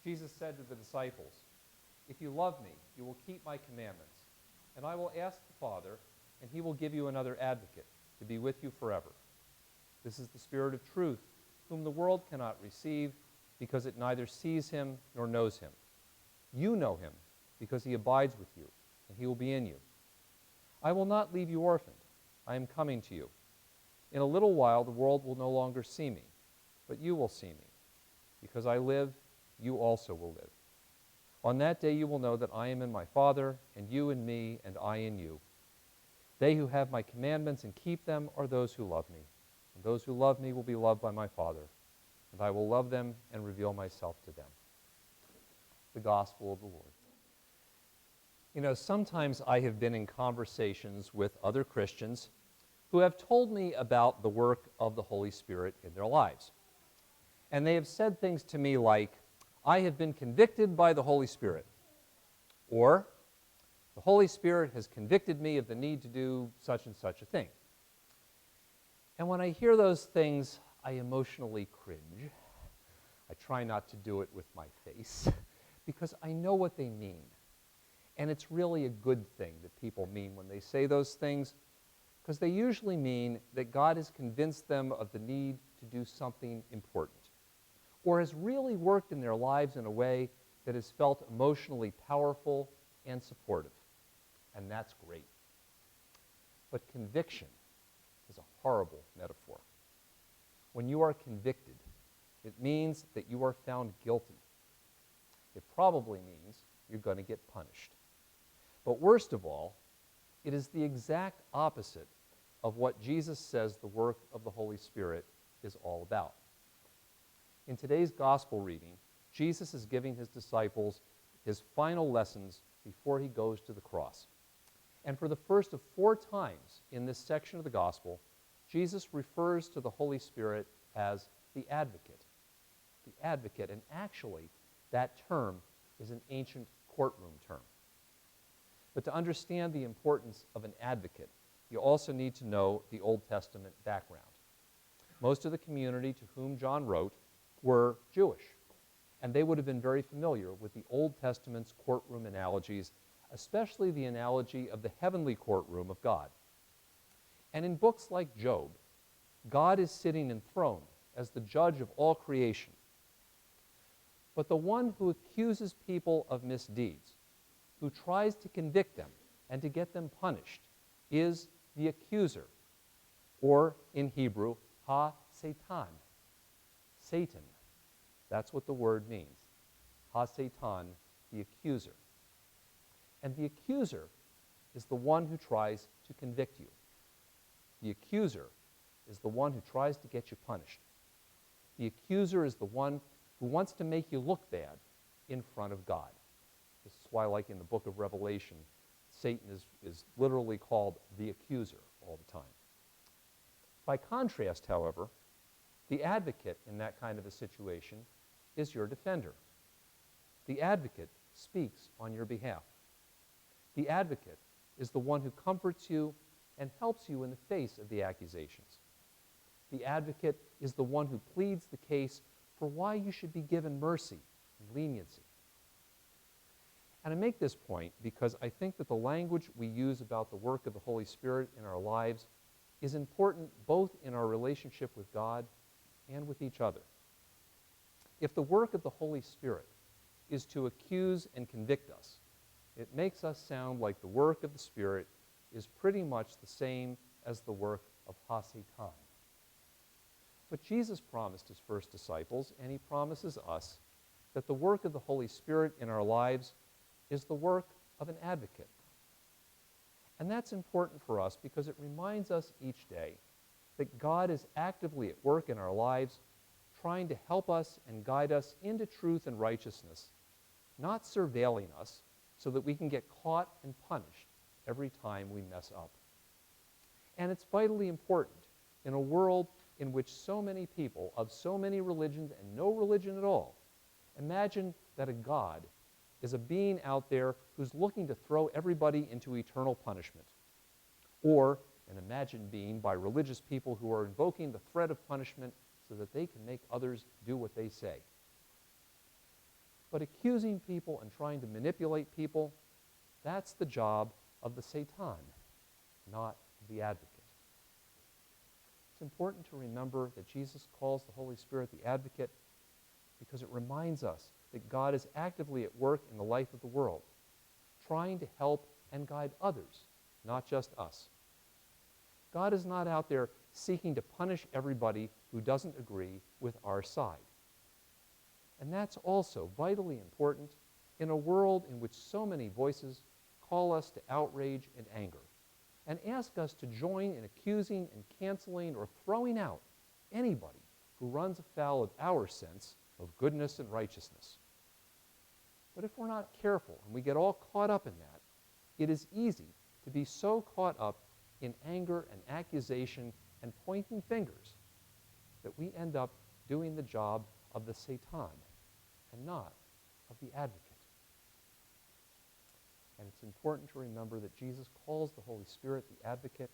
Jesus said to the disciples, "If you love me, you will keep my commandments, and I will ask the Father, and he will give you another advocate to be with you forever. This is the Spirit of truth, whom the world cannot receive, because it neither sees him nor knows him. You know him, because he abides with you, and he will be in you. I will not leave you orphaned. I am coming to you. In a little while the world will no longer see me, but you will see me. Because I live, you also will live. On that day you will know that I am in my Father, and you in me, and I in you. They who have my commandments and keep them are those who love me. And those who love me will be loved by my Father, and I will love them and reveal myself to them." The Gospel of the Lord. You know, sometimes I have been in conversations with other Christians who have told me about the work of the Holy Spirit in their lives. And they have said things to me like, "I have been convicted by the Holy Spirit," or "The Holy Spirit has convicted me of the need to do such and such a thing." And when I hear those things, I emotionally cringe. I try not to do it with my face because I know what they mean. And it's really a good thing that people mean when they say those things, because they usually mean that God has convinced them of the need to do something important, or has really worked in their lives in a way that has felt emotionally powerful and supportive. And that's great. But conviction is a horrible metaphor. When you are convicted, it means that you are found guilty. It probably means you're going to get punished. But worst of all, it is the exact opposite of what Jesus says the work of the Holy Spirit is all about. In today's gospel reading, Jesus is giving his disciples his final lessons before he goes to the cross. And for the first of 4 times in this section of the gospel, Jesus refers to the Holy Spirit as the advocate. The advocate, and actually, that term is an ancient courtroom term. But to understand the importance of an advocate, you also need to know the Old Testament background. Most of the community to whom John wrote were Jewish, and they would have been very familiar with the Old Testament's courtroom analogies, especially the analogy of the heavenly courtroom of God. And in books like Job, God is sitting enthroned as the judge of all creation. But the one who accuses people of misdeeds, who tries to convict them and to get them punished, is the accuser, or in Hebrew, ha-Satan, Satan. That's what the word means. Ha-Satan, the accuser. And the accuser is the one who tries to convict you. The accuser is the one who tries to get you punished. The accuser is the one who wants to make you look bad in front of God. This is why, like in the book of Revelation, Satan is literally called the accuser all the time. By contrast, however, the advocate in that kind of a situation is your defender. The advocate speaks on your behalf. The advocate is the one who comforts you and helps you in the face of the accusations. The advocate is the one who pleads the case for why you should be given mercy and leniency. And I make this point because I think that the language we use about the work of the Holy Spirit in our lives is important both in our relationship with God and with each other. If the work of the Holy Spirit is to accuse and convict us, it makes us sound like the work of the Spirit is pretty much the same as the work of ha-Satan. But Jesus promised his first disciples, and he promises us, that the work of the Holy Spirit in our lives is the work of an advocate. And that's important for us because it reminds us each day that God is actively at work in our lives, trying to help us and guide us into truth and righteousness, not surveilling us so that we can get caught and punished every time we mess up. And it's vitally important in a world in which so many people of so many religions and no religion at all imagine that a God is a being out there who's looking to throw everybody into eternal punishment, or an imagined being by religious people who are invoking the threat of punishment so that they can make others do what they say. But accusing people and trying to manipulate people, that's the job of the Satan, not the advocate. It's important to remember that Jesus calls the Holy Spirit the advocate because it reminds us that God is actively at work in the life of the world, trying to help and guide others, not just us. God is not out there seeking to punish everybody who doesn't agree with our side. And that's also vitally important in a world in which so many voices call us to outrage and anger, and ask us to join in accusing and canceling or throwing out anybody who runs afoul of our sense of goodness and righteousness. But if we're not careful and we get all caught up in that, it is easy to be so caught up in anger and accusation and pointing fingers that we end up doing the job of the Satan and not of the advocate. And it's important to remember that Jesus calls the Holy Spirit the advocate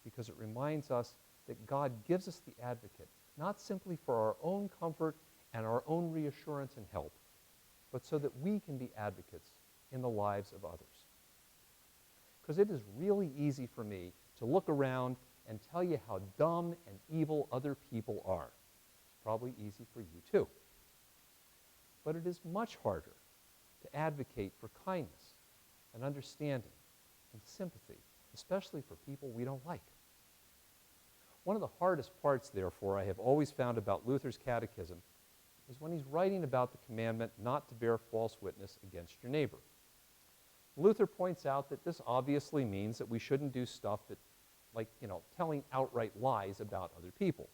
because it reminds us that God gives us the advocate not simply for our own comfort and our own reassurance and help, but so that we can be advocates in the lives of others. Because it is really easy for me to look around and tell you how dumb and evil other people are. It's probably easy for you too. But it is much harder to advocate for kindness and understanding and sympathy, especially for people we don't like. One of the hardest parts, therefore, I have always found about Luther's catechism is when he's writing about the commandment not to bear false witness against your neighbor. Luther points out that this obviously means that we shouldn't do stuff that, like, telling outright lies about other people.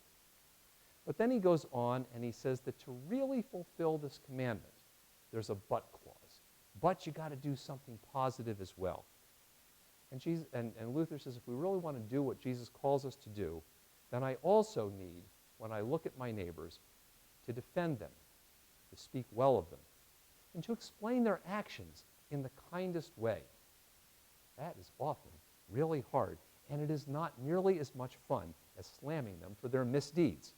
But then he goes on and he says that to really fulfill this commandment, there's a but clause. But you got to do something positive as well. And Luther says if we really want to do what Jesus calls us to do, then I also need, when I look at my neighbors, to defend them, to speak well of them, and to explain their actions in the kindest way. That is often really hard, and it is not nearly as much fun as slamming them for their misdeeds.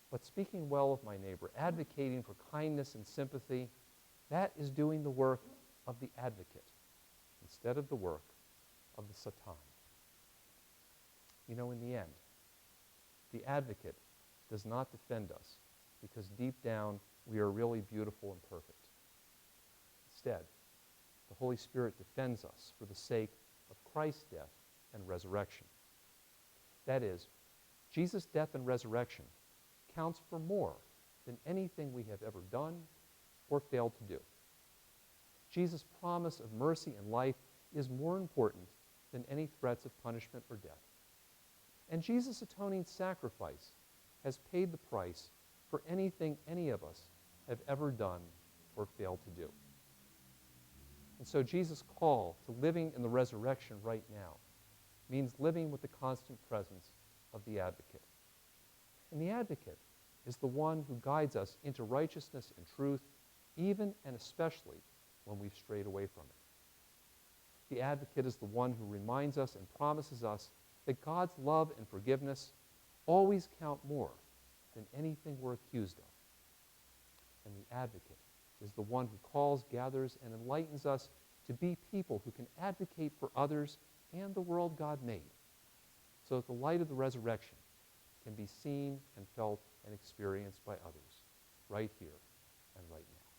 But speaking well of my neighbor, advocating for kindness and sympathy, that is doing the work of the advocate instead of the work of the Satan. In the end, the advocate does not defend us because deep down we are really beautiful and perfect. Instead, the Holy Spirit defends us for the sake of Christ's death and resurrection. That is, Jesus' death and resurrection counts for more than anything we have ever done or failed to do. Jesus' promise of mercy and life is more important than any threats of punishment or death. And Jesus' atoning sacrifice has paid the price for anything any of us have ever done or failed to do. And so Jesus' call to living in the resurrection right now means living with the constant presence of the advocate. And the advocate is the one who guides us into righteousness and truth, even and especially when we've strayed away from it. The advocate is the one who reminds us and promises us that God's love and forgiveness always count more than anything we're accused of. And the advocate is the one who calls, gathers, and enlightens us to be people who can advocate for others and the world God made, so that the light of the resurrection can be seen and felt and experienced by others right here and right now.